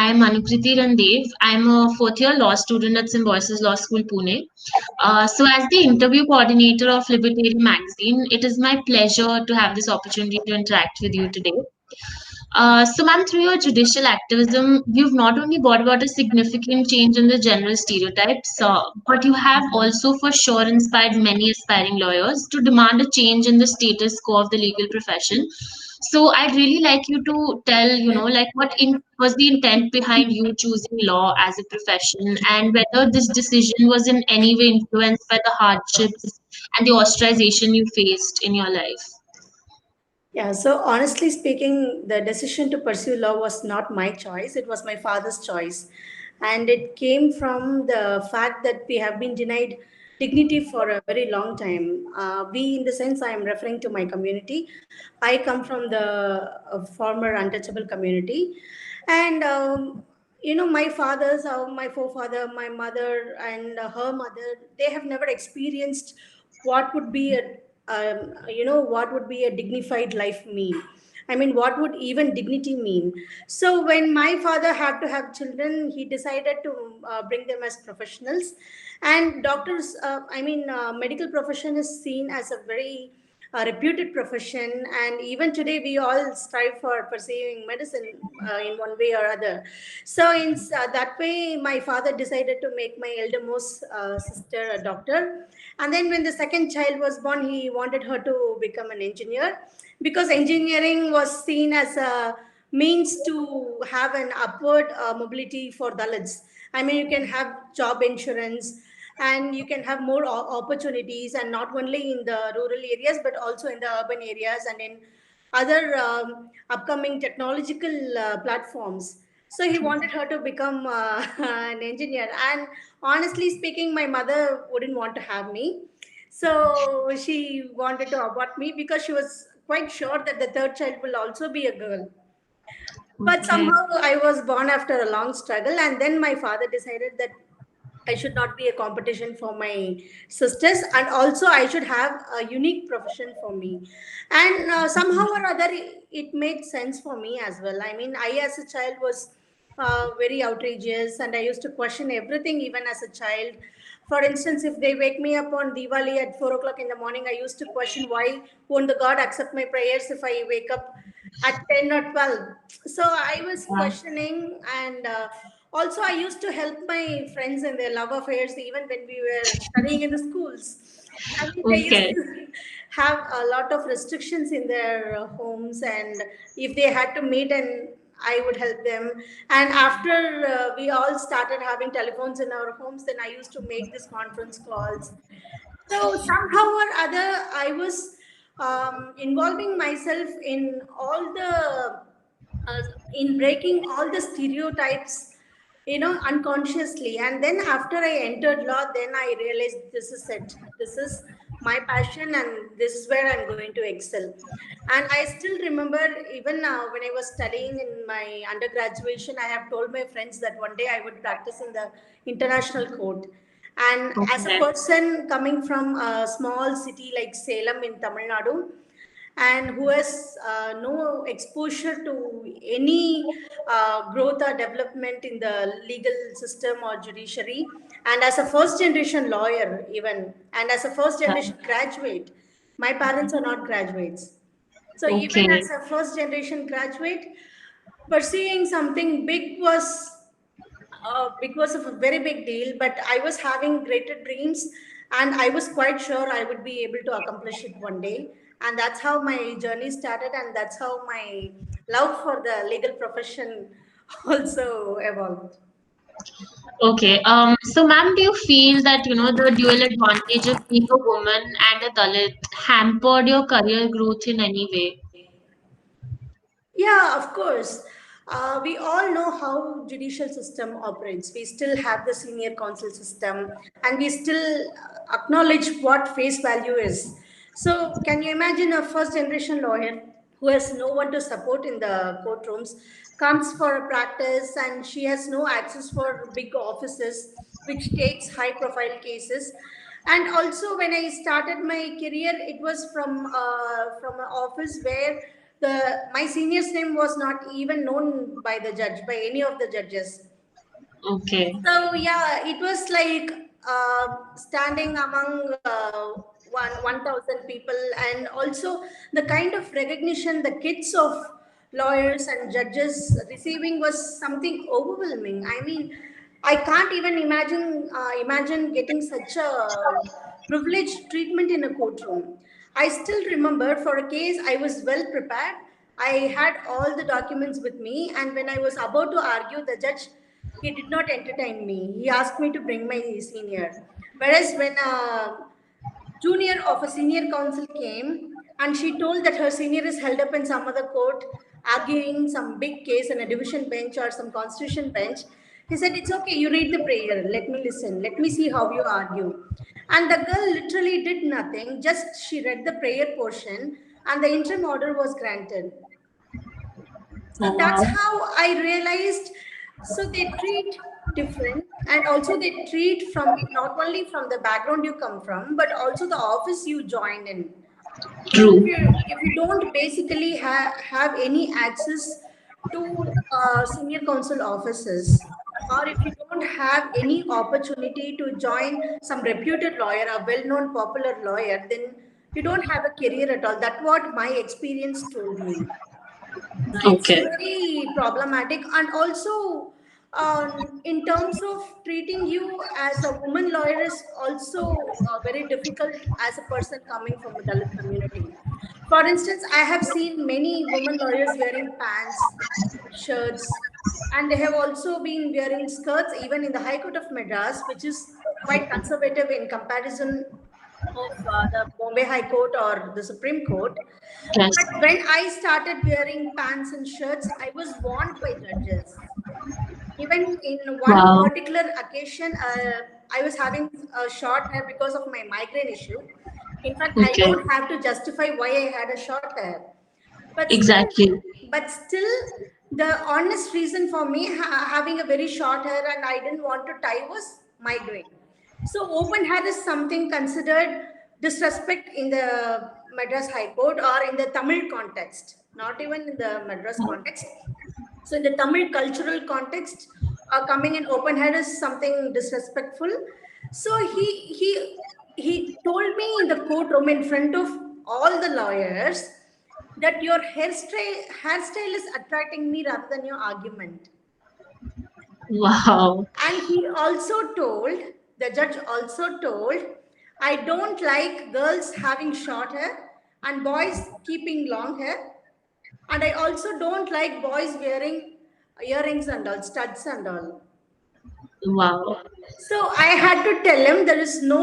I'm Anukriti Randev. I'm a fourth year law student at Symbiosis Law School, Pune. As the interview coordinator of Libertarian Magazine, it is my pleasure to have this opportunity to interact with you today. Ma'am, through your judicial activism, you've not only brought about a significant change in the general stereotypes, but you have also for sure inspired many aspiring lawyers to demand a change in the status quo of the legal profession. So, I'd really like you to tell, like was the intent behind you choosing law as a profession, and whether this decision was in any way influenced by the hardships and the ostracization you faced in your life. Yeah, so honestly speaking, the decision to pursue law was not my choice, it was my father's choice. And it came from the fact that we have been denied dignity for a very long time. We, in the sense, I am referring to my community. I come from the former untouchable community. And my fathers, my forefather, my mother, and her mother, they have never experienced what would be what would be a dignified life mean. I mean, what would even dignity mean? So when my father had to have children, he decided to bring them as professionals. And doctors, medical profession is seen as a very reputed profession, and even today we all strive for pursuing medicine in one way or other. So in that way, my father decided to make my eldermost sister a doctor. And then when the second child was born, he wanted her to become an engineer, because engineering was seen as a means to have an upward mobility for Dalits. I mean, you can have job insurance, and you can have more opportunities, and not only in the rural areas but also in the urban areas and in other upcoming technological platforms. So he wanted her to become an engineer, and honestly speaking, my mother wouldn't want to have me. So she wanted to abort me because she was quite sure that the third child will also be a girl. But Okay. somehow I was born after a long struggle, and then my father decided that I should not be a competition for my sisters, and also I should have a unique profession for me. And somehow or other, it made sense for me as well. I mean, I as a child was very outrageous, and I used to question everything, even as a child. For instance, if they wake me up on Diwali at 4 o'clock in the morning, I used to question, why won't the God accept my prayers if I wake up at 10 or 12? So I was questioning, and also I used to help my friends in their love affairs even when we were studying in the schools. I mean, they used Okay. to have a lot of restrictions in their homes, and if they had to meet, and I would help them. And after we all started having telephones in our homes, then I used to make these conference calls. So somehow or other, I was involving myself in all the uh, in breaking all the stereotypes, unconsciously. And then after I entered law, then I realized this is it. This is my passion, and this is where I'm going to excel. And I still remember, even when I was studying in my undergraduation, I have told my friends that one day I would practice in the international court. And as a Okay. person coming from a small city like Salem in Tamil Nadu, and who has no exposure to any growth or development in the legal system or judiciary, and as a first generation lawyer, even, and as a first generation graduate, my parents are not graduates. So even Okay. as a first generation graduate, pursuing something big was because of a very big deal. But I was having greater dreams, and I was quite sure I would be able to accomplish it one day. And that's how my journey started, and that's how my love for the legal profession also evolved. Okay. Ma'am, do you feel that, the dual advantage of being a woman and a Dalit hampered your career growth in any way? Yeah, of course. We all know how judicial system operates. We still have the senior counsel system, and we still acknowledge what face value is. So, can you imagine a first generation lawyer who has no one to support in the courtrooms, comes for a practice, and she has no access for big offices, which takes high profile cases. And also, when I started my career, it was from an office where my senior's name was not even known by the judge, by any of the judges. Okay. So yeah, it was like standing among 1,000 people, and also the kind of recognition the kids of lawyers and judges receiving was something overwhelming. I mean, I can't even imagine getting such a privileged treatment in a courtroom. I still remember for a case I was well prepared. I had all the documents with me, and when I was about to argue, the judge, he did not entertain me. He asked me to bring my senior. Whereas when a junior of a senior counsel came and she told that her senior is held up in some other court arguing some big case in a division bench or some constitution bench, he said, "It's okay, you read the prayer. Let me listen. Let me see how you argue." And the girl literally did nothing, just she read the prayer portion and the interim order was granted. So that's Wow. how I realized. So they treat different, and also they treat from not only from the background you come from, but also the office you join in. So True. if you don't basically have any access to senior counsel offices, or if you don't have any opportunity to join some reputed lawyer, a well-known popular lawyer, then you don't have a career at all. That's what my experience told me. So it's Okay. very problematic, and also in terms of treating you as a woman lawyer is also very difficult as a person coming from a Dalit community. For instance, I have seen many women lawyers wearing pants, shirts, and they have also been wearing skirts even in the High Court of Madras, which is quite conservative in comparison of the Bombay High Court or the Supreme Court. Yes. But when I started wearing pants and shirts, I was warned by judges. Even in one Wow. particular occasion, I was having a short hair because of my migraine issue. In fact, I Okay. don't have to justify why I had a short hair. But still, Exactly. but still, the honest reason for me having a very short hair and I didn't want to tie was migraine. So open hair is something considered disrespect in the Madras High Court or in the Tamil context, not even in the Madras context. So in the Tamil cultural context, coming in open hair is something disrespectful. So he told me in the courtroom in front of all the lawyers that your hairstyle is attracting me rather than your argument. Wow. And he also told, the judge also told, I don't like girls having short hair and boys keeping long hair. And I also don't like boys wearing earrings and all, studs and all. Wow. So I had to tell him there is no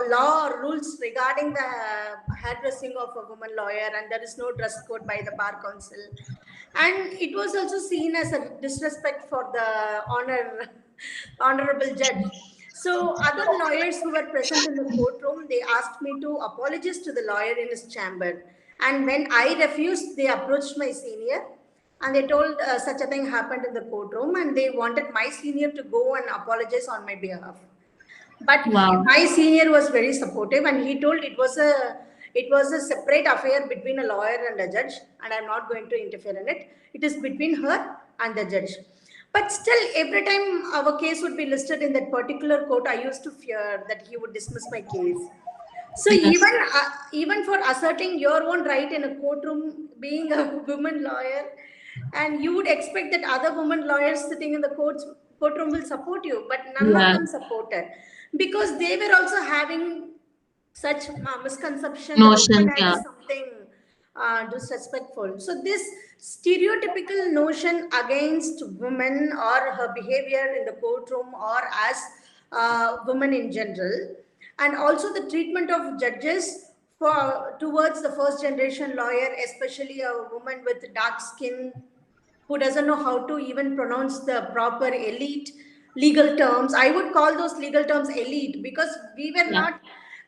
law or rules regarding the hairdressing of a woman lawyer, and there is no dress code by the bar council. And it was also seen as a disrespect for the honorable judge. So other lawyers who were present in the courtroom, they asked me to apologize to the lawyer in his chamber. And when I refused, they approached my senior and they told such a thing happened in the courtroom, and they wanted my senior to go and apologize on my behalf. But Wow. my senior was very supportive, and he told it was a separate affair between a lawyer and a judge, and I'm not going to interfere in it. It is between her and the judge. But still, every time our case would be listed in that particular court, I used to fear that he would dismiss my case. So Yes. even for asserting your own right in a courtroom, being a woman lawyer, and you would expect that other women lawyers sitting in the courtroom will support you, but none of Yeah. them supported because they were also having such misconception that open Notions. hair Yeah. is something disrespectful. So this stereotypical notion against women or her behavior in the courtroom or as women in general, and also the treatment of judges for towards the first generation lawyer, especially a woman with dark skin who doesn't know how to even pronounce the proper elite legal terms. I would call those legal terms elite because we were Yeah. not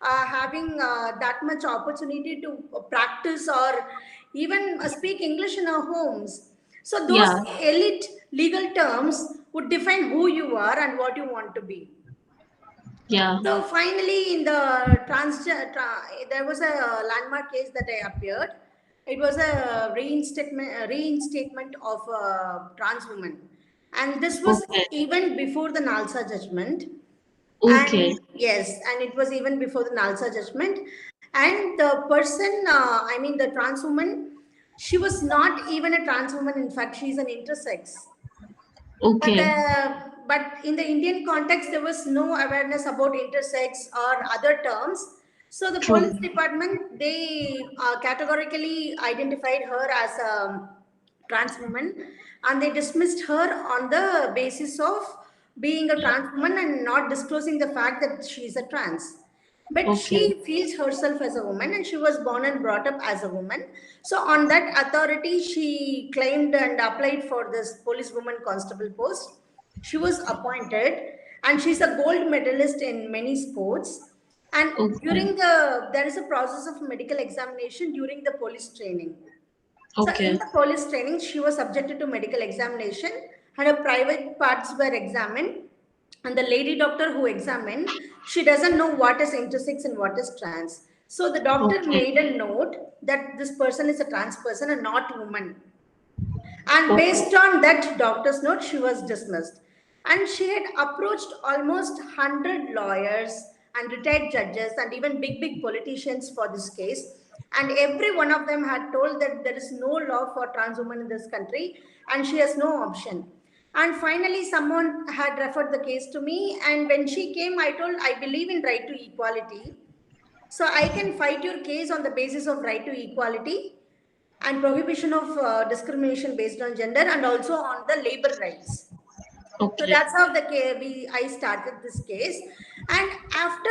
having that much opportunity to practice or even speak English in our homes. So those Yeah. elite legal terms would define who you are and what you want to be. Yeah. So finally, in the there was a landmark case that I appeared. It was a reinstatement of a trans woman, and this was Okay. even before the Nalsa judgment. Okay. And yes, and it was even before the Nalsa judgment. And the person, I mean, the trans woman, she was not even a trans woman. In fact, she's an intersex. But Okay. but in the Indian context, there was no awareness about intersex or other terms. So the True. police department, they categorically identified her as a trans woman, and they dismissed her on the basis of being a trans woman and not disclosing the fact that she is a trans. But Okay. she feels herself as a woman, and she was born and brought up as a woman. So on that authority, she claimed and applied for this policewoman constable post. She was appointed, and she's a gold medalist in many sports. And Okay. during there is a process of medical examination during the police training. So in Okay. the police training, she was subjected to medical examination, and her private parts were examined. And the lady doctor who examined, she doesn't know what is intersex and what is trans. So the doctor Okay. made a note that this person is a trans person and not woman. And Okay. based on that doctor's note, she was dismissed. And she had approached almost 100 lawyers and retired judges and even big politicians for this case. And every one of them had told that there is no law for trans women in this country and she has no option. And finally, someone had referred the case to me. And when she came, I told, I believe in right to equality. So I can fight your case on the basis of right to equality and prohibition of discrimination based on gender and also on the labor rights. So Okay. that's how I started this case. And after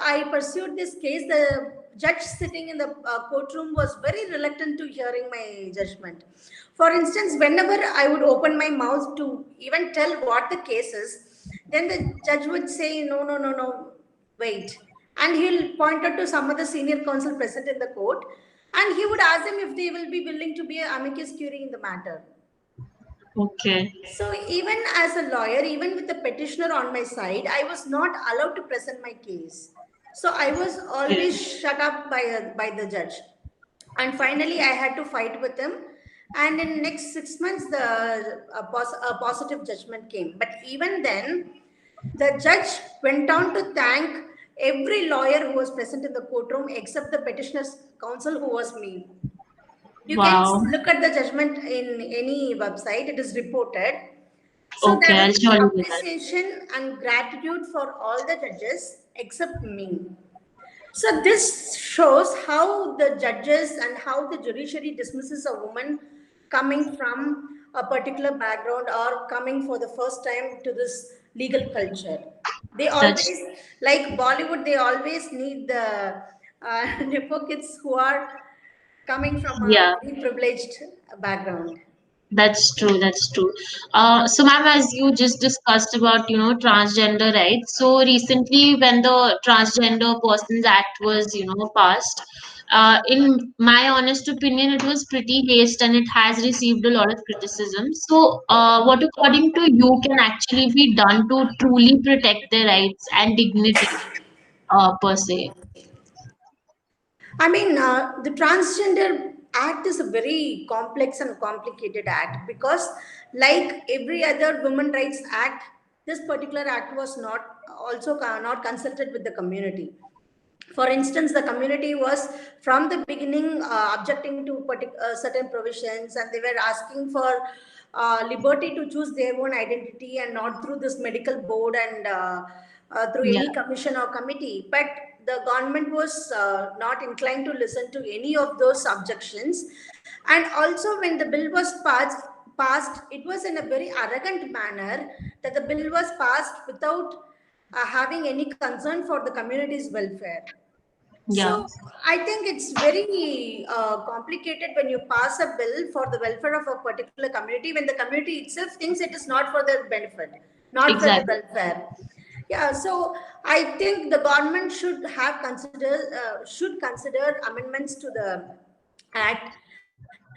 I pursued this case, the judge sitting in the courtroom was very reluctant to hearing my judgment. For instance, whenever I would open my mouth to even tell what the case is, then the judge would say, no, no, no, no, wait. And he'll point out to some other senior counsel present in the court, and he would ask them if they will be willing to be an amicus curiae in the matter. Okay. So even as a lawyer, even with the petitioner on my side, I was not allowed to present my case. So I was Okay. always shut up by the judge. And finally, I had to fight with him. And in next 6 months, a positive judgment came. But even then, the judge went on to thank every lawyer who was present in the courtroom except the petitioner's counsel, who was me. You can Wow. look at the judgment in any website, it is reported. So Okay. there I'll was surely do that. appreciation and gratitude for all the judges except me. So this shows how the judges and how the judiciary dismisses a woman coming from a particular background or coming for the first time to this legal culture. They That's always, like Bollywood, they always need the nepo kids who are coming from a yeah. very privileged background. That's true. That's true. So, ma'am, as you just discussed about, transgender rights. So recently, when the Transgender Persons Act was, passed, in my honest opinion, it was pretty hasty and it has received a lot of criticism. So, what according to you can actually be done to truly protect their rights and dignity, per se? I mean, the Transgender Act is a very complex and complicated act because, like every other women rights act, this particular act was not consulted with the community. For instance, the community was from the beginning objecting to certain provisions, and they were asking for liberty to choose their own identity and not through this medical board and through Yeah, any commission or committee. But the government was not inclined to listen to any of those objections. And also, when the bill was passed, it was in a very arrogant manner that the bill was passed without having any concern for the community's welfare. yeah, So I think it's very complicated when you pass a bill for the welfare of a particular community when the community itself thinks it is not for their benefit, not for the exactly. welfare. Yeah, so I think the government should consider amendments to the act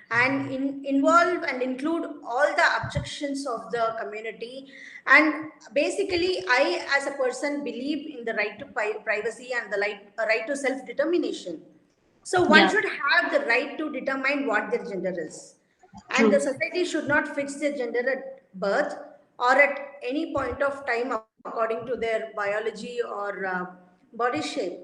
and involve and include all the objections of the community. And basically, I as a person believe in the right to privacy and the right to self determination. So one Yeah, should have the right to determine what their gender is. And the true. society should not fix their gender at birth or at any point of time according to their biology or body shape.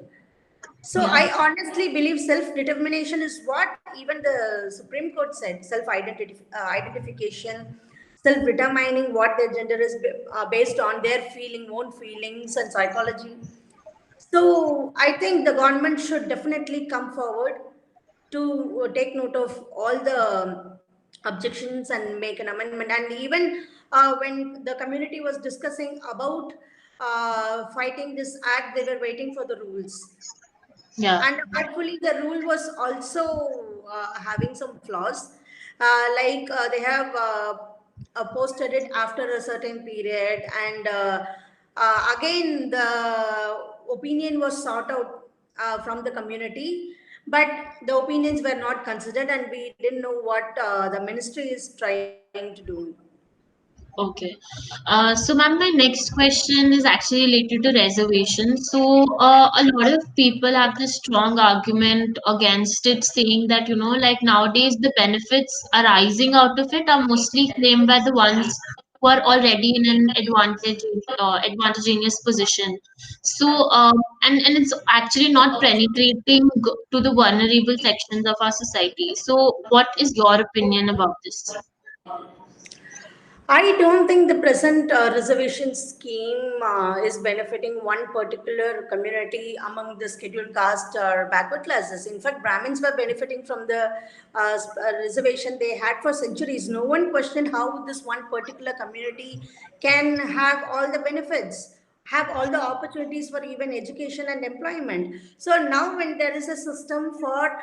So Yeah, I honestly believe self-determination is what even the Supreme Court said: self-identification, self-determining what their gender is based on their own feelings and psychology. So I think the government should definitely come forward to take note of all the objections and make an amendment. And even when the community was discussing about fighting this act, they were waiting for the rules. yeah, And hopefully the rule was also having some flaws, like they have posted it after a certain period, and again the opinion was sought out from the community, but the opinions were not considered, and we didn't know what the ministry is trying to do. okay. So, ma'am, my next question is actually related to reservations. So, a lot of people have this strong argument against it, saying that, like nowadays the benefits arising out of it are mostly claimed by the ones who are already in an advantageous position. So, and it's actually not penetrating to the vulnerable sections of our society. So, what is your opinion about this? I don't think the present reservation scheme is benefiting one particular community among the scheduled caste or backward classes. In fact, Brahmins were benefiting from the reservation they had for centuries. No one questioned how this one particular community can have all the benefits, have all the opportunities for even education and employment. So now, when there is a system for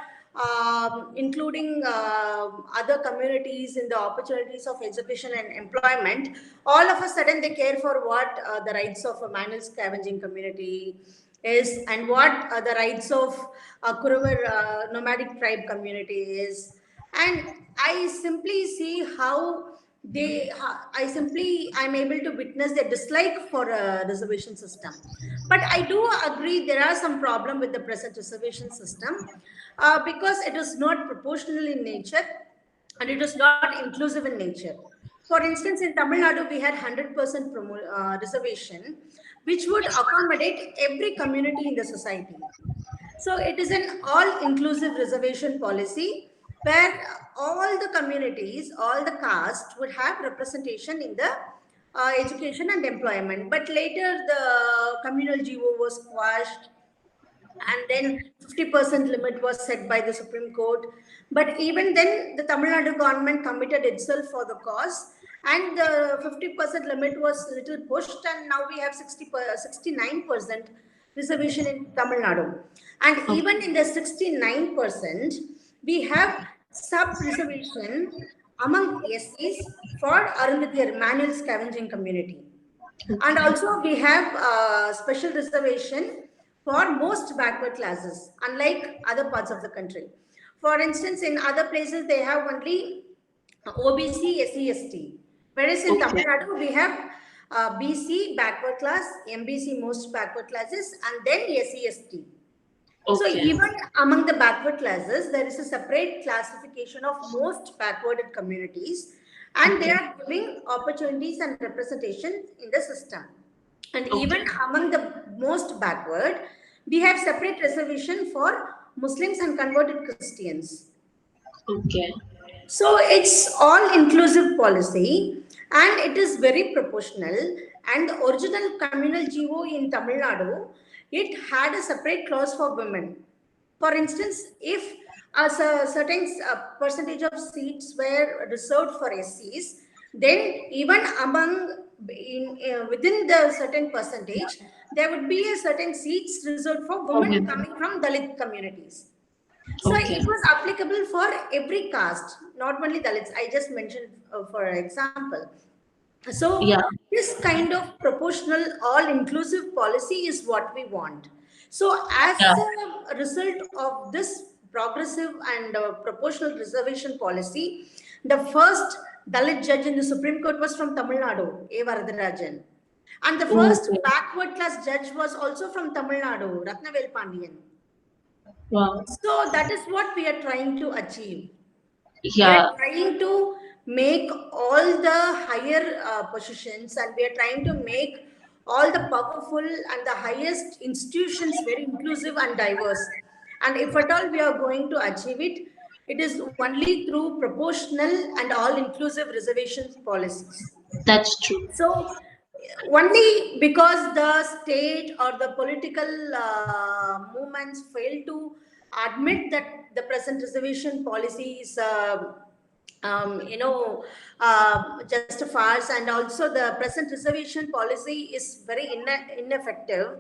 including other communities in the opportunities of education and employment, all of a sudden they care for what the rights of a manual scavenging community is, and what the rights of a Kuruvar nomadic tribe community is. And I simply see how I'm able to witness their dislike for a reservation system. But I do agree there are some problem with the present reservation system, because it is not proportional in nature, and it is not inclusive in nature. For instance, in Tamil Nadu, we had 100% reservation, which would accommodate every community in the society. So it is an all-inclusive reservation policy where all the communities, all the caste would have representation in the education and employment. But later the communal GO was quashed, and then 50% limit was set by the Supreme Court. But even then, the Tamil Nadu government committed itself for the cause, and the 50% limit was little pushed, and now we have 69% reservation in Tamil Nadu. And Okay. even in the 69%, we have sub-reservation among SCs for Arundhathiyar manual scavenging community. And Okay. also we have special reservation for most backward classes, unlike other parts of the country. For instance, in other places they have only OBC, SC, ST. Whereas in Tamil Okay. Nadu we have BC backward class, MBC most backward classes, and then SC, ST. So Okay. even among the backward classes, there is a separate classification of most backwarded communities, and they Okay. are giving opportunities and representation in the system. And even Okay. among the most backward, we have separate reservation for Muslims and converted Christians. Okay. So it's all inclusive policy, and it is very proportional. And the original communal GO in Tamil Nadu, it had a separate clause for women. For instance, if a certain percentage of seats were reserved for SCs, then even within the certain percentage, there would be a certain seats reserved for For women women. coming from Dalit communities. So Okay. it was applicable for every caste, not only Dalits. I just mentioned for example. So Yeah. this kind of proportional, all-inclusive policy is what we want. So as Yeah. a result of this progressive and proportional reservation policy, the first Dalit judge in the Supreme Court was from Tamil Nadu, A. Varadarajan. And the first Okay. backward class judge was also from Tamil Nadu, Ratnavel Pandian. Wow. So that is what we are trying to achieve. We are Yeah, trying to make all the higher positions, and we are trying to make all the powerful and the highest institutions very inclusive and diverse. And if at all we are going to achieve it, it is only through proportional and all inclusive reservations policies. that's true. So, only because the state or the political movements fail to admit that the present reservation policy is, you know, just a farce, and also the present reservation policy is very ineffective.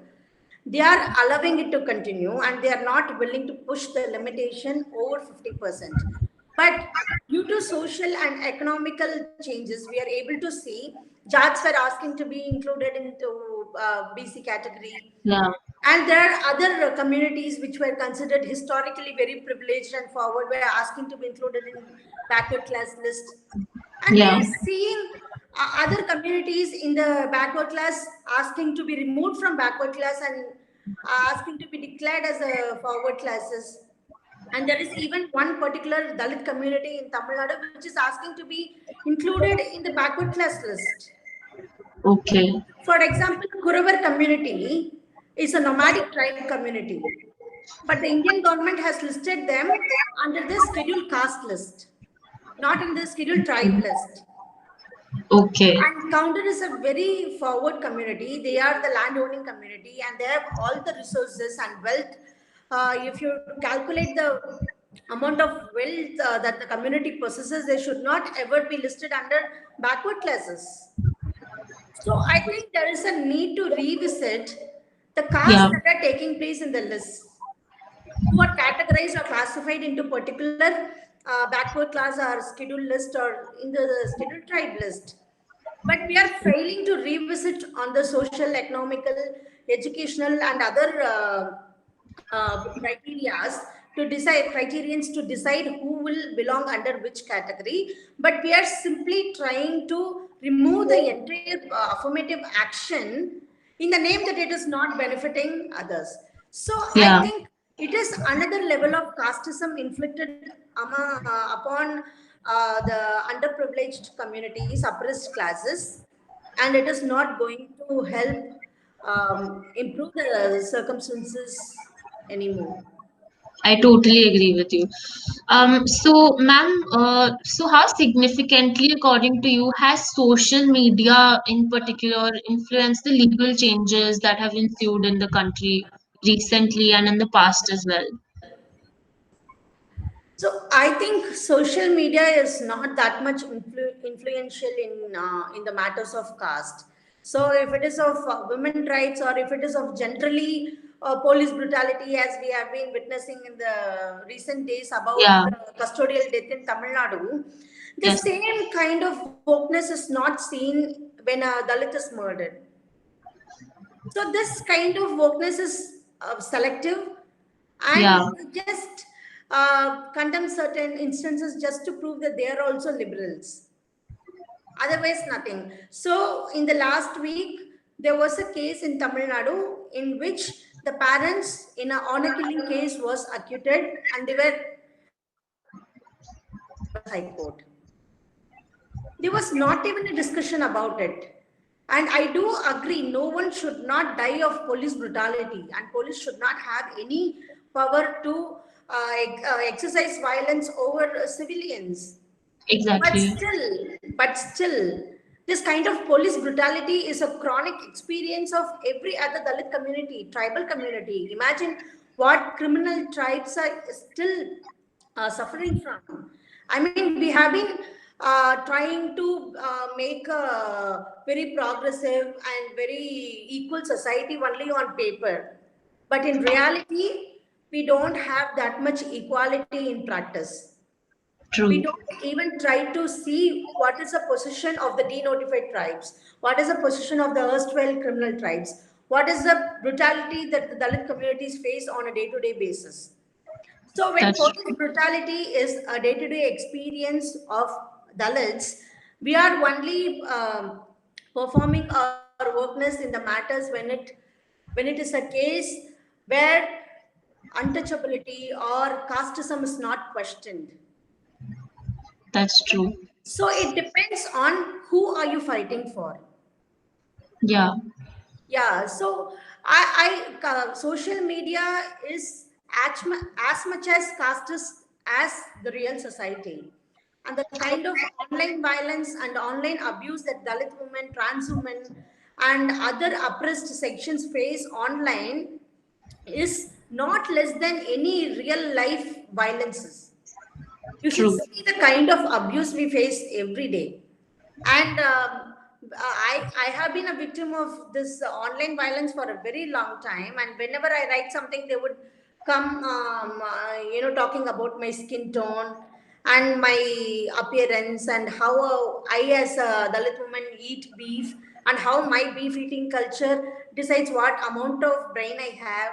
They are allowing it to continue, and they are not willing to push the limitation over 50%. But due to social and economical changes, we are able to see Jats were asking to be included into BC category. Yeah, And there are other communities which were considered historically very privileged and forward were asking to be included in backward class list. And we yeah, are seeing other communities in the backward class asking to be removed from backward class and asking to be declared as a forward classes. And there is even one particular Dalit community in Tamil Nadu which is asking to be included in the backward class list. okay, For example, Kuravar community is a nomadic tribe community, but the Indian government has listed them under the scheduled caste list, not in the scheduled tribe list. okay, And Counter is a very forward community. They are the landowning community and they have all the resources and wealth. If you calculate the amount of wealth that the community possesses, they should not ever be listed under backward classes. So I think there is a need to revisit the castes yeah, that are taking place in the list, who are categorized or classified into particular backward class or scheduled list or in the scheduled tribe list. But we are failing to revisit on the social, economical, educational, and other criterias to decide criterions to decide who will belong under which category. But we are simply trying to remove the entire affirmative action in the name that it is not benefiting others. So I yeah, think it is another level of casteism inflicted upon the underprivileged communities, oppressed classes, and it is not going to help improve the circumstances anymore. I totally agree with you. So, ma'am, so how significantly, according to you, has social media in particular influenced the legal changes that have ensued in the country recently and in the past as well? So I think social media is not that much influential in the matters of caste. So if it is of women rights or if it is of generally police brutality, as we have been witnessing in the recent days about Yeah, the custodial death in Tamil Nadu, the yes, same kind of wokeness is not seen when a Dalit is murdered. So this kind of wokeness is selective, yeah, and just condemn certain instances just to prove that they are also liberals. Otherwise, nothing. So in the last week, there was a case in Tamil Nadu in which the parents in a honor killing case was acquitted, and they were High Court. There was not even a discussion about it. And I do agree, no one should not die of police brutality, and police should not have any power to exercise violence over civilians. But exactly. still, but still, this kind of police brutality is a chronic experience of every other Dalit community, tribal community. Imagine what criminal tribes are still suffering from. I mean, we have been trying to make a very progressive and very equal society only on paper. But in reality, we don't have that much equality in practice. We True. don't even try to see what is the position of the denotified tribes, what is the position of the erstwhile criminal tribes, what is the brutality that the Dalit communities face on a day-to-day basis. So when That's police true. brutality is a day-to-day experience of Dalits, we are only performing our workness in the matters when it is a case where untouchability or casteism is not questioned. That's true. So it depends on who are you fighting for. Yeah. Yeah, so social media is as much as casteist as the real society. And the kind of online violence and online abuse that Dalit women, trans women, and other oppressed sections face online is not less than any real life violences. You should True. see the kind of abuse we face every day. And I have been a victim of this online violence for a very long time. And whenever I write something, they would come, talking about my skin tone and my appearance and how I, as a Dalit woman, eat beef and how my beef eating culture decides what amount of brain I have,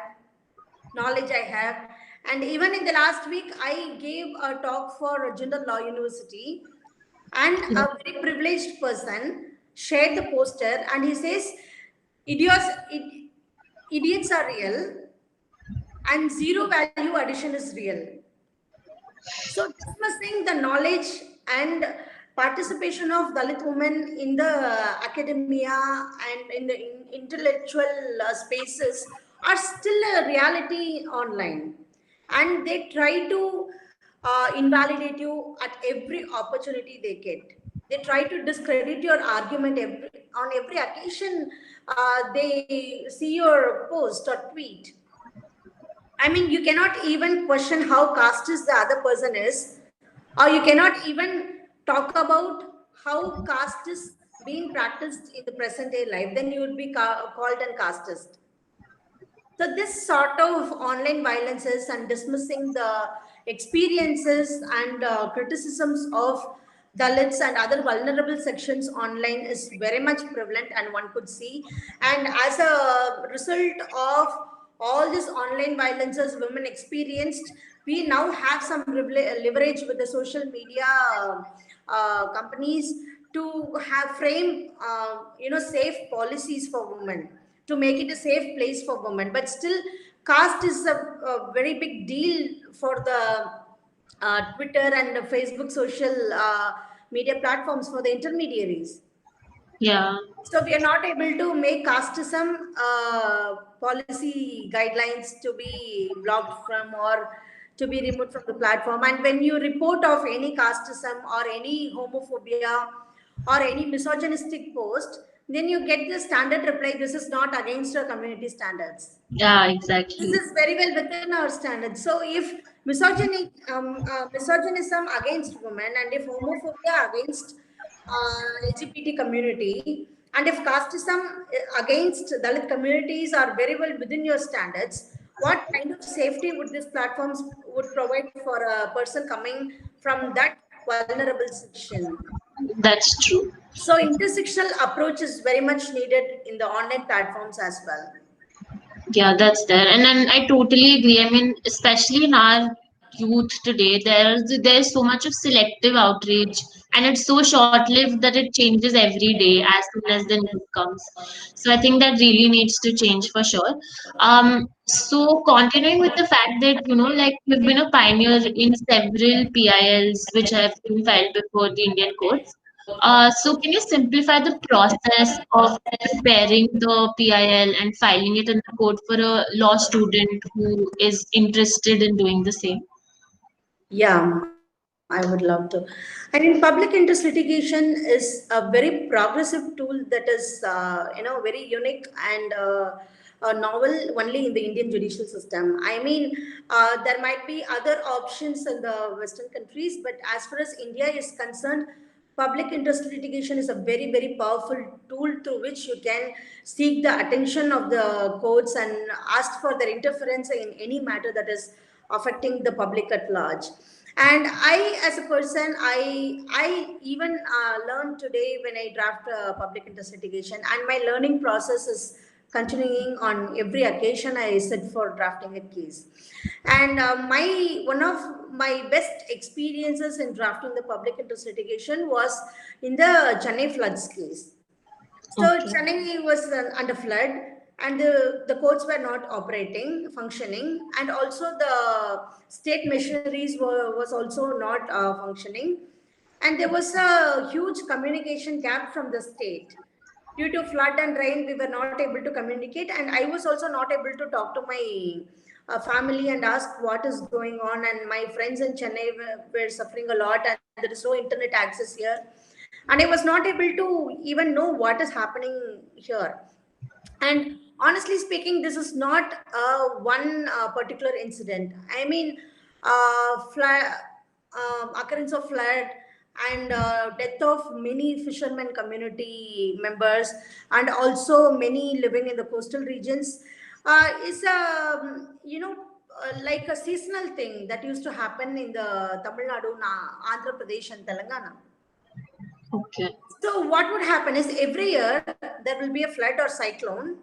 knowledge I have. And even in the last week, I gave a talk for Jindal Law University, and Yeah. a very privileged person shared the poster, and he says, idiots, idiots are real, and zero value addition is real. So dismissing the knowledge and participation of Dalit women in the academia and in the intellectual spaces are still a reality online, and they try to invalidate you at every opportunity they get. They try to discredit your argument on every occasion. They see your post or tweet. I mean, you cannot even question how casteist the other person is, or you cannot even talk about how caste is being practiced in the present day life. Then you would be called an casteist. So, this sort of online violences and dismissing the experiences and criticisms of Dalits and other vulnerable sections online is very much prevalent, and one could see. And as a result of all these online violences women experienced, we now have some leverage with the social media companies to have frame safe policies for women, to make it a safe place for women. But still, caste is a very big deal for the Twitter and the Facebook social media platforms for the intermediaries. Yeah. So we are not able to make casteism policy guidelines to be blocked from or to be removed from the platform. And when you report of any casteism or any homophobia or any misogynistic post, then you get the standard reply, this is not against our community standards. Yeah, This exactly. is very well within our standards. So if misogynism against women, and if homophobia against LGBT community, and if casteism against Dalit communities are very well within your standards, what kind of safety would these platforms would provide for a person coming from that vulnerable section? That's true. So intersectional approach is very much needed in the online platforms as well. Yeah, that's there. And then I totally agree. I mean, especially in our youth today, there's so much of selective outrage, and it's so short-lived that it changes every day as soon as the news comes. So I think that really needs to change for sure. So continuing with the fact that, like we've been a pioneer in several PILs which have been filed before the Indian courts. So can you simplify the process of preparing the PIL and filing it in the court for a law student who is interested in doing the same? Yeah, I would love to. I mean, public interest litigation is a very progressive tool that is, very unique and novel only in the Indian judicial system. I mean, there might be other options in the Western countries, but as far as India is concerned, public interest litigation is a very, very powerful tool through which you can seek the attention of the courts and ask for their interference in any matter that is affecting the public at large. And I, as a person, I even learned today when I draft public interest litigation, and my learning process is continuing on every occasion I sit for drafting a case. And my one of my best experiences in drafting the public interest litigation was in the Chennai floods case. So Okay. Chennai was under flood, and the courts were not functioning, and also the state machineries was also not functioning, and there was a huge communication gap from the state. Due to flood and rain, we were not able to communicate, and I was also not able to talk to my family and ask what is going on. And my friends in Chennai were suffering a lot, and there is no internet access here, and I was not able to even know what is happening here. And honestly speaking, this is not one particular incident. I mean, occurrence of flood and death of many fishermen community members, and also many living in the coastal regions, is a like a seasonal thing that used to happen in the Tamil Nadu, Andhra Pradesh, and Telangana. Okay. So what would happen is every year there will be a flood or cyclone,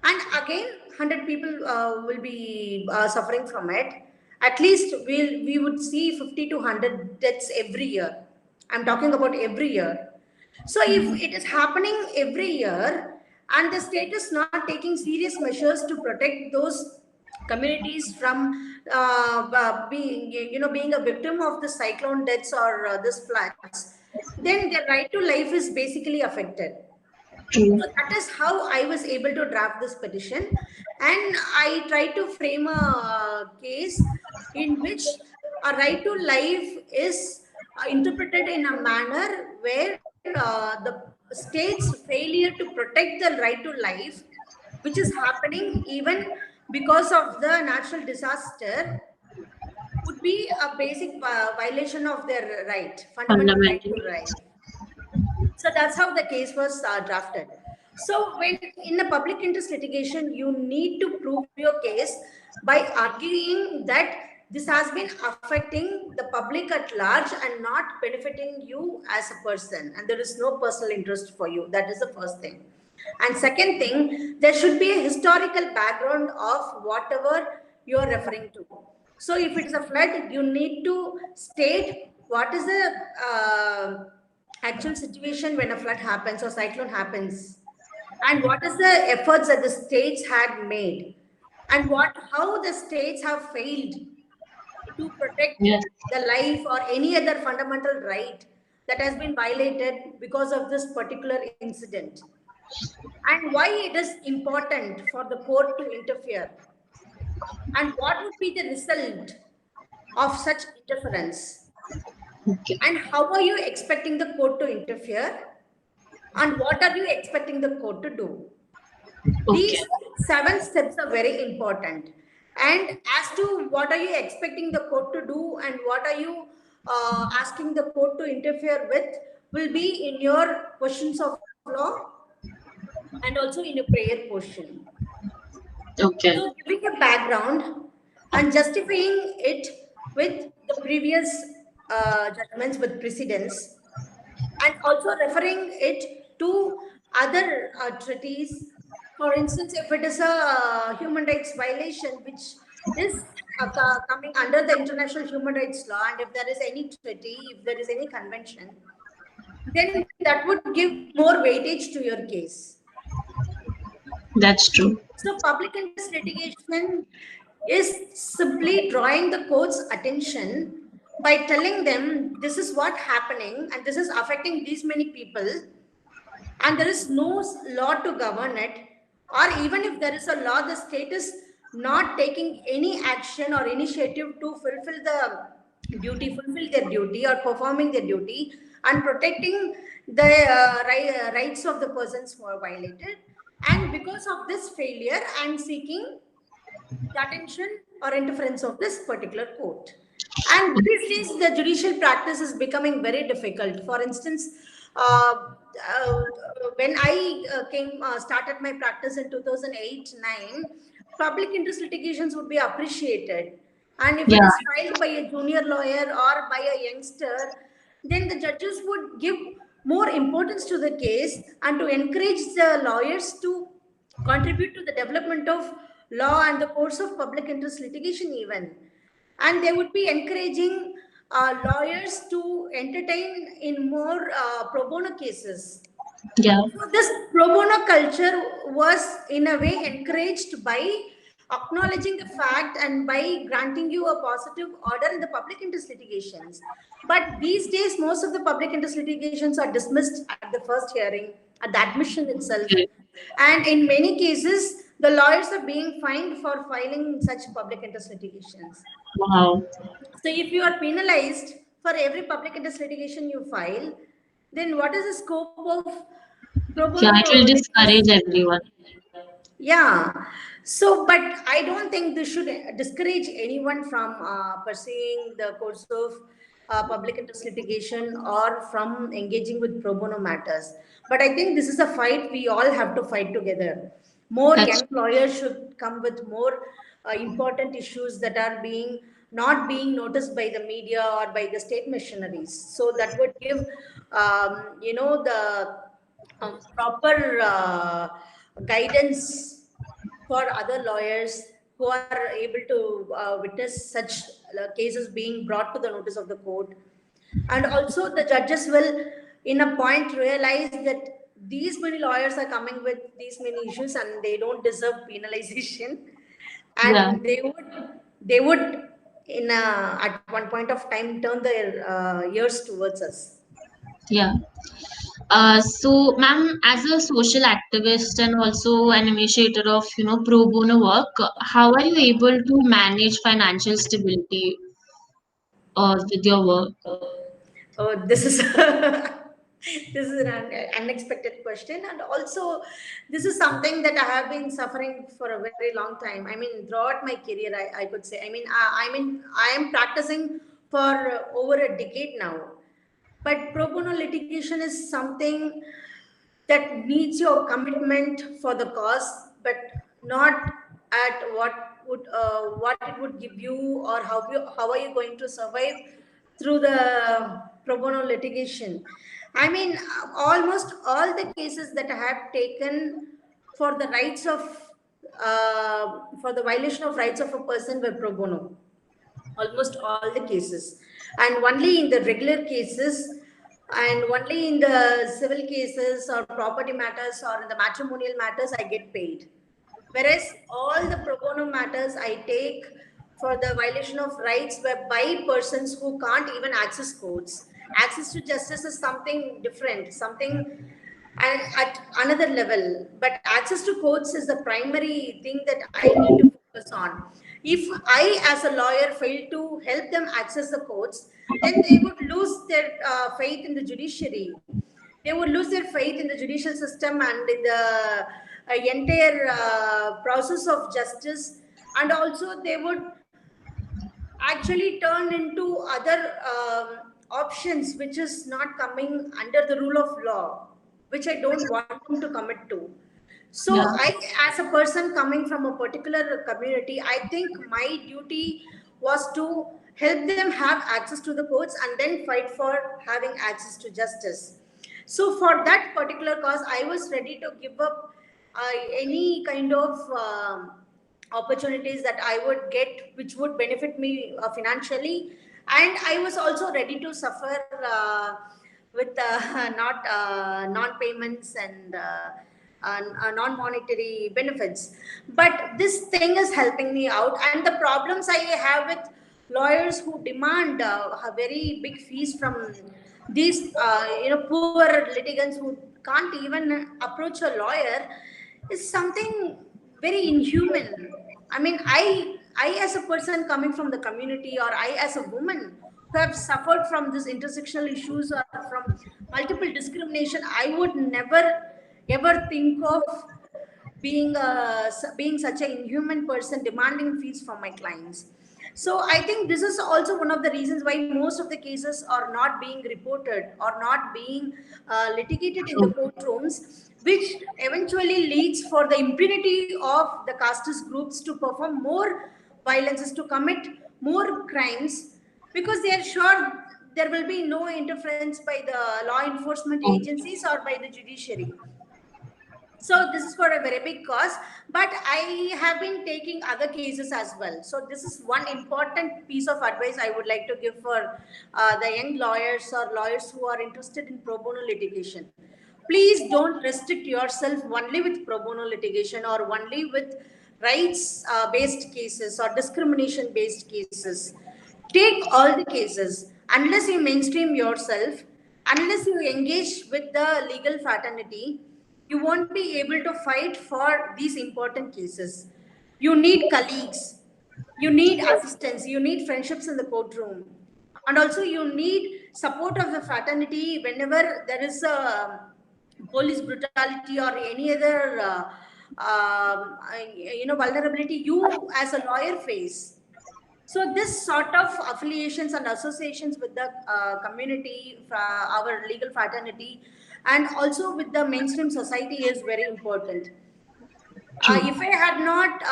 and again 100 people will be suffering from it. At least we would see 50 to 100 deaths every year. I'm talking about every year. So if it is happening every year and the state is not taking serious measures to protect those communities from being a victim of the cyclone deaths or this floods, then their right to life is basically affected. True. So that is how I was able to draft this petition, and I tried to frame a case in which a right to life is interpreted in a manner where the state's failure to protect the right to life, which is happening even because of the natural disaster, would be a basic violation of their right, fundamental right Fundamental. to life. So that's how the case was drafted. So when in a public interest litigation, you need to prove your case by arguing that this has been affecting the public at large and not benefiting you as a person, and there is no personal interest for you. That is the first thing. And second thing, there should be a historical background of whatever you are referring to. So if it is a flood, you need to state what is the actual situation when a flood happens or cyclone happens, and what is the efforts that the states had made, and how the states have failed to protect Yes. the life or any other fundamental right that has been violated because of this particular incident, and why it is important for the court to interfere, and what would be the result of such interference, Okay. and how are you expecting the court to interfere, and what are you expecting the court to do. Okay. These 7 steps are very important. And as to what are you expecting the court to do and what are you asking the court to interfere with, will be in your questions of law and also in your prayer portion. Okay. So giving a background and justifying it with the previous judgments with precedents, and also referring it to other treaties. For instance, if it is a human rights violation, which is coming under the international human rights law, and if there is any treaty, if there is any convention, then that would give more weightage to your case. That's true. So public interest litigation is simply drawing the court's attention by telling them this is what happening and this is affecting these many people, and there is no law to govern it, or even if there is a law, the state is not taking any action or initiative to fulfill their duty or performing their duty and protecting the rights of the persons who are violated. And because of this failure, I am seeking the attention or interference of this particular court. And these days, the judicial practice is becoming very difficult. For instance, uh, uh, when I started my practice in 2008-9, public interest litigations would be appreciated. And if it Yeah. is filed by a junior lawyer or by a youngster, then the judges would give more importance to the case and to encourage the lawyers to contribute to the development of law and the course of public interest litigation even. And they would be encouraging lawyers to entertain in more pro bono cases. Yeah. So this pro bono culture was in a way encouraged by acknowledging the fact and by granting you a positive order in the public interest litigations. But these days, most of the public interest litigations are dismissed at the first hearing, at the admission itself. Okay. And in many cases, the lawyers are being fined for filing such public interest litigations. Wow. So if you are penalized for every public interest litigation you file, then what is the scope of pro Yeah, it bono will discourage litigation? everyone. Yeah. So, but I don't think this should discourage anyone from pursuing the course of public interest litigation or from engaging with pro bono matters. But I think this is a fight we all have to fight together. More That's young lawyers should come with more important issues that are being not being noticed by the media or by the state machineries. So that would give, the proper guidance for other lawyers who are able to witness such cases being brought to the notice of the court. And also the judges will in a point realize that these many lawyers are coming with these many issues and they don't deserve penalization, yeah. and they would in at one point of time turn their ears towards us. Yeah. So, ma'am, as a social activist and also an initiator of, pro bono work, how are you able to manage financial stability with your work? Oh, this is this is an unexpected question, and also this is something that I have been suffering for a very long time. I mean, throughout my career, I could say. I am practicing for over a decade now. But pro bono litigation is something that needs your commitment for the cause, but not at what it would give you, or how are you going to survive through the pro bono litigation. I mean, almost all the cases that I have taken for the rights of for the violation of rights of a person were pro bono, almost all the cases, and only in the regular cases and only in the civil cases or property matters or in the matrimonial matters I get paid, whereas all the pro bono matters I take for the violation of rights were by persons who can't even access courts. Access to justice is something different, something and at another level, but access to courts is the primary thing that I need to focus on. If I as a lawyer fail to help them access the courts, then they would lose their faith in the judiciary, they would lose their faith in the judicial system and in the entire process of justice, and also they would actually turn into other options which is not coming under the rule of law, which I don't want them to commit to. So Yeah. I, as a person coming from a particular community, I think my duty was to help them have access to the courts and then fight for having access to justice. So for that particular cause, I was ready to give up any kind of opportunities that I would get, which would benefit me financially, and I was also ready to suffer with not non-payments and non-monetary benefits. But this thing is helping me out, and the problems I have with lawyers who demand a very big fees from these poor litigants who can't even approach a lawyer is something very inhuman. I mean, I as a person coming from the community, or I as a woman who have suffered from this intersectional issues or from multiple discrimination, I would never ever think of being such an inhuman person demanding fees from my clients. So I think this is also one of the reasons why most of the cases are not being reported or not being litigated in the True. courtrooms, which eventually leads for the impunity of the casteist groups to perform more violences, to commit more crimes, because they are sure there will be no interference by the law enforcement Oh, agencies or by the judiciary. So this is for a very big cause, but I have been taking other cases as well. So this is one important piece of advice I would like to give for the young lawyers or lawyers who are interested in pro bono litigation. Please don't restrict yourself only with pro bono litigation or only with rights based cases or discrimination based cases. Take all the cases. Unless you mainstream yourself, unless you engage with the legal fraternity, you won't be able to fight for these important cases. You need colleagues, you need assistance, you need friendships in the courtroom, and also you need support of the fraternity whenever there is a police brutality or any other vulnerability you as a lawyer face. So this sort of affiliations and associations with the community, our legal fraternity, and also with the mainstream society is very important. True. If I had not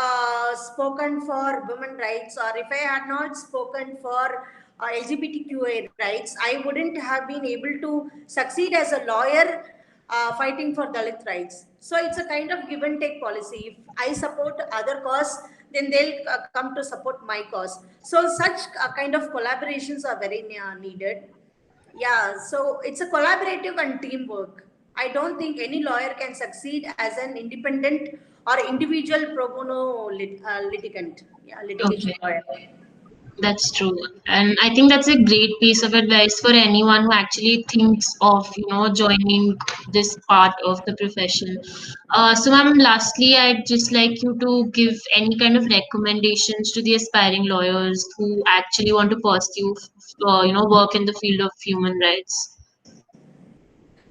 spoken for women rights, or if I had not spoken for LGBTQA rights, I wouldn't have been able to succeed as a lawyer fighting for Dalit rights. So it's a kind of give and take policy. If I support other cause, then they'll come to support my cause. So such kind of collaborations are very needed. Yeah, so it's a collaborative and teamwork. I don't think any lawyer can succeed as an independent or individual pro bono litigant, yeah, litigation Okay. lawyer. That's true. And I think that's a great piece of advice for anyone who actually thinks of, joining this part of the profession. So, ma'am, lastly, I'd just like you to give any kind of recommendations to the aspiring lawyers who actually want to pursue, work in the field of human rights.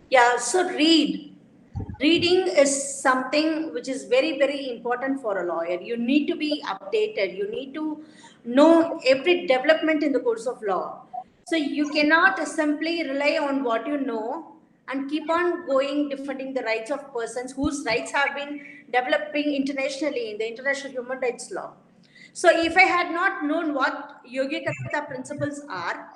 Yeah, so reading is something which is very very important for a lawyer. You need to be updated, you need to know every development in the course of law. So you cannot simply rely on what you know and keep on going defending the rights of persons whose rights have been developing internationally in the international human rights law. So if I had not known what Yogyakarta principles are,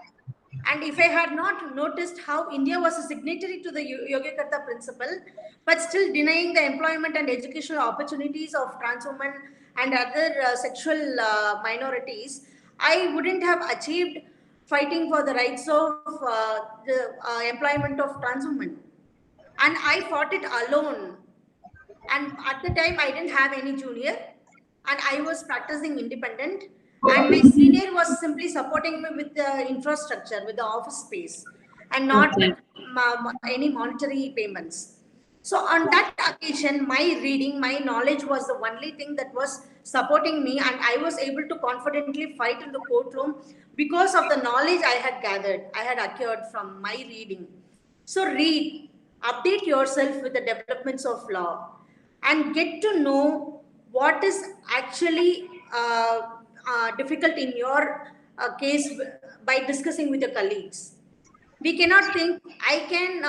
and if I had not noticed how India was a signatory to the Yogyakarta principle, but still denying the employment and educational opportunities of trans women and other sexual minorities, I wouldn't have achieved fighting for the rights of the employment of trans women. And I fought it alone. And at the time I didn't have any junior, and I was practicing independent, and my senior was simply supporting me with the infrastructure, with the office space, and not with Okay. any monetary payments. So on that occasion my reading, my knowledge was the only thing that was supporting me, and I was able to confidently fight in the courtroom because of the knowledge I had gathered, I had acquired from my reading. So read, update yourself with the developments of law, and get to know what is actually difficult in your case by discussing with your colleagues. We cannot think I can,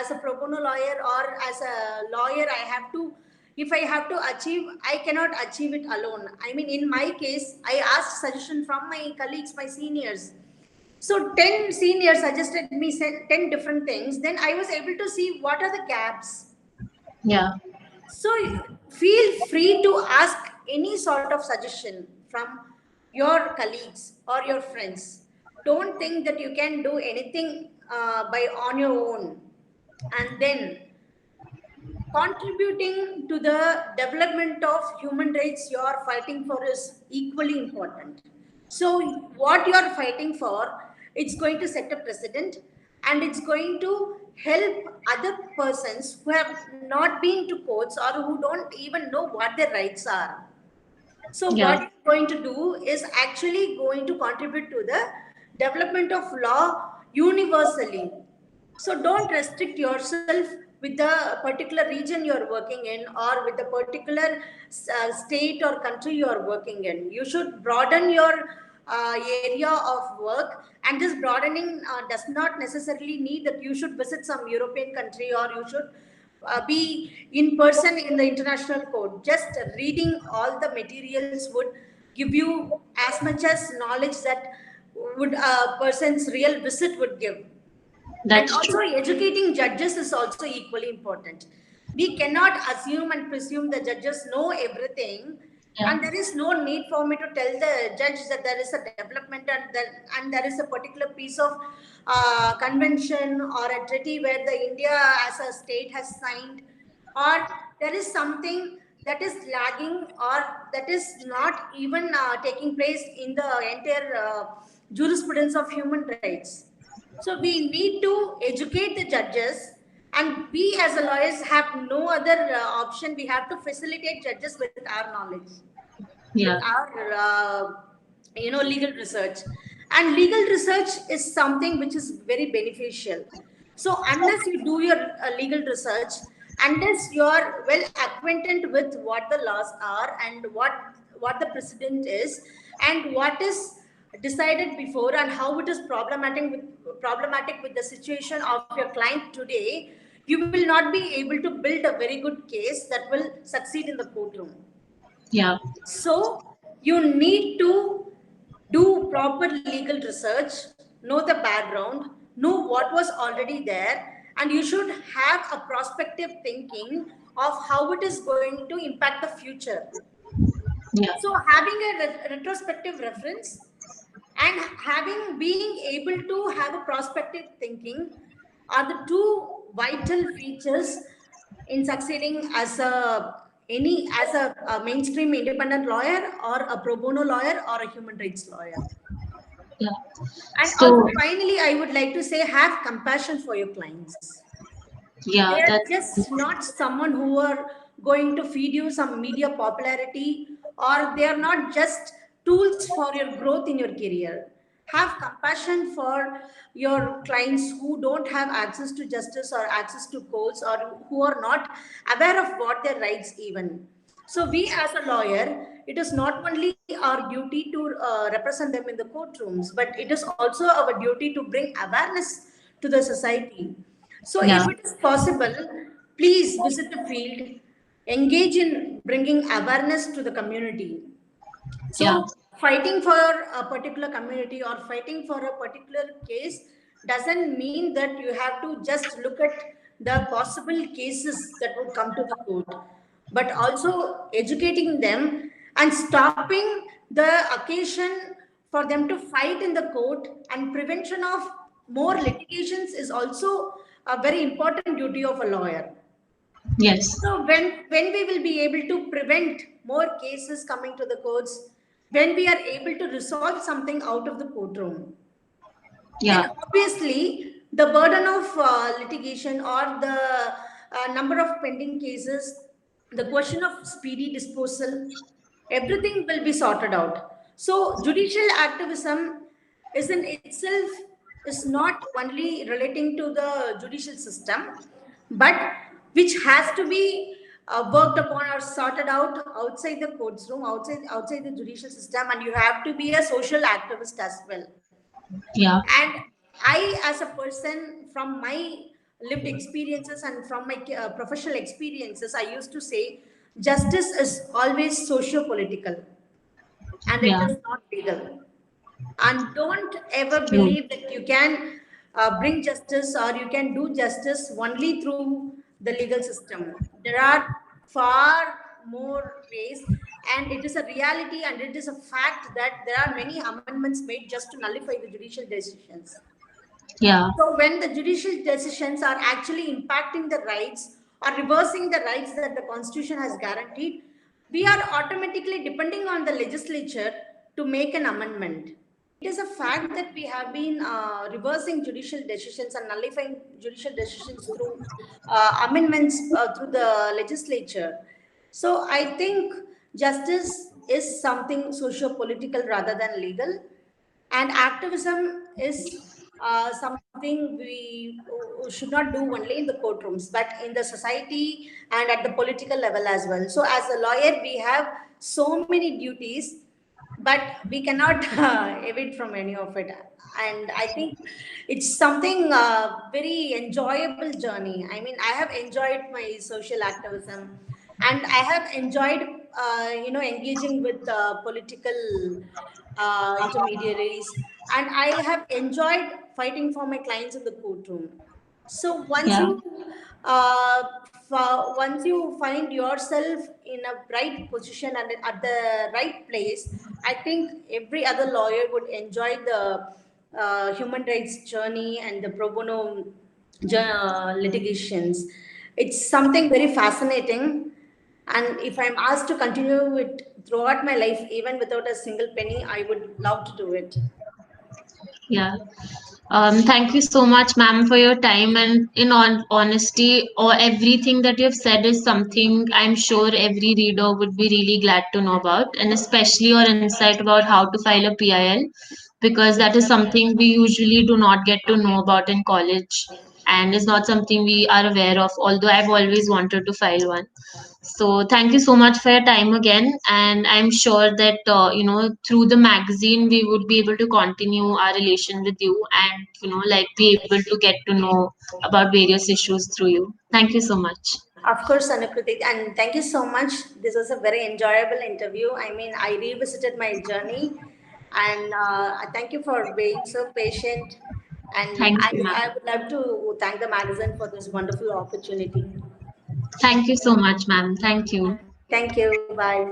as a pro bono lawyer or as a lawyer, I have to, if I have to achieve, I cannot achieve it alone. I mean, in my case, I asked suggestion from my colleagues, my seniors. So 10 seniors suggested me 10 different things. Then I was able to see what are the gaps. Yeah. So feel free to ask any sort of suggestion from your colleagues or your friends. Don't think that you can do anything by on your own. And then contributing to the development of human rights you are fighting for is equally important. So what you are fighting for, it's going to set a precedent, and it's going to help other persons who have not been to courts or who don't even know what their rights are. So Yeah. what you're going to do is actually going to contribute to the development of law universally. So don't restrict yourself with the particular region you're working in, or with the particular state or country you're working in. You should broaden your area of work, and this broadening does not necessarily need that you should visit some European country, or you should be in person in the international court. Just reading all the materials would give you as much as knowledge that would a person's real visit would give. And That's also true. educating judges is also equally important. We cannot assume and presume the judges know everything. Yeah. And there is no need for me to tell the judge that there is a development and there is a particular piece of convention or a treaty where the India as a state has signed, or there is something that is lagging or that is not even taking place in the entire jurisprudence of human rights. So we need to educate the judges, and we as a lawyers have no other option. We have to facilitate judges with our knowledge, with Yeah. our legal research. And legal research is something which is very beneficial. So unless you do your legal research, unless you are well acquainted with what the laws are and what the precedent is and what is decided before and how it is problematic with the situation of your client today, you will not be able to build a very good case that will succeed in the courtroom. Yeah. So you need to do proper legal research, know the background, know what was already there, and you should have a prospective thinking of how it is going to impact the future. Yeah. So having a retrospective reference and having being able to have a prospective thinking are the two vital features in succeeding as a mainstream independent lawyer or a pro bono lawyer or a human rights lawyer. Yeah. And also So finally, I would like to say, have compassion for your clients. yeah, They are that's just not someone who are going to feed you some media popularity, or they are not just tools for your growth in your career. Have compassion for your clients who don't have access to justice or access to courts, or who are not aware of what their rights even. So we as a lawyer, it is not only our duty to represent them in the courtrooms, but it is also our duty to bring awareness to the society. So, yeah. if it is possible, please visit the field, engage in bringing awareness to the community. Yeah. So, fighting for a particular community or fighting for a particular case doesn't mean that you have to just look at the possible cases that would come to the court, but also educating them and stopping the occasion for them to fight in the court, and prevention of more litigations is also a very important duty of a lawyer. Yes. So when we will be able to prevent more cases coming to the courts, when we are able to resolve something out of the courtroom, then Yeah. obviously the burden of litigation or the number of pending cases, the question of speedy disposal, everything will be sorted out. So judicial activism is in itself is not only relating to the judicial system, but which has to be worked upon or sorted out outside the courts room, outside the judicial system, and you have to be a social activist as well. Yeah. And I as a person, from my lived experiences and from my professional experiences, I used to say justice is always socio-political and it Yeah. is not legal. And don't ever True. believe that you can bring justice or you can do justice only through the legal system. There are far more ways, and it is a reality and it is a fact that there are many amendments made just to nullify the judicial decisions. Yeah. So when the judicial decisions are actually impacting the rights or reversing the rights that the constitution has guaranteed, we are automatically depending on the legislature to make an amendment. It is a fact that we have been reversing judicial decisions and nullifying judicial decisions through amendments through the legislature. So I think justice is something socio-political rather than legal, and activism is something we should not do only in the courtrooms, but in the society and at the political level as well. So, as a lawyer, we have so many duties, but we cannot evade from any of it. And I think it's something very enjoyable journey. I mean, I have enjoyed my social activism, and I have enjoyed, engaging with political intermediaries, and I have enjoyed fighting for my clients in the courtroom. So once Yeah. you uh, once you find yourself in a right position and at the right place, I think every other lawyer would enjoy the human rights journey and the pro bono litigations. It's something very fascinating. And if I'm asked to continue it throughout my life, even without a single penny, I would love to do it. Yeah. Thank you so much, ma'am, for your time. And in honesty, or everything that you've said is something I'm sure every reader would be really glad to know about, and especially your insight about how to file a PIL, because that is something we usually do not get to know about in college, and is not something we are aware of. Although I've always wanted to file one. So thank you so much for your time again, and I'm sure that through the magazine we would be able to continue our relation with you, and like be able to get to know about various issues through you. Thank you so much. Of course, Anukriti, and thank you so much. This was a very enjoyable interview. I mean, I revisited my journey, and thank you for being so patient. And Thank I, you, I ma'am. would love to thank the magazine for this wonderful opportunity. Thank you so much, ma'am. Thank you. Thank you. Bye.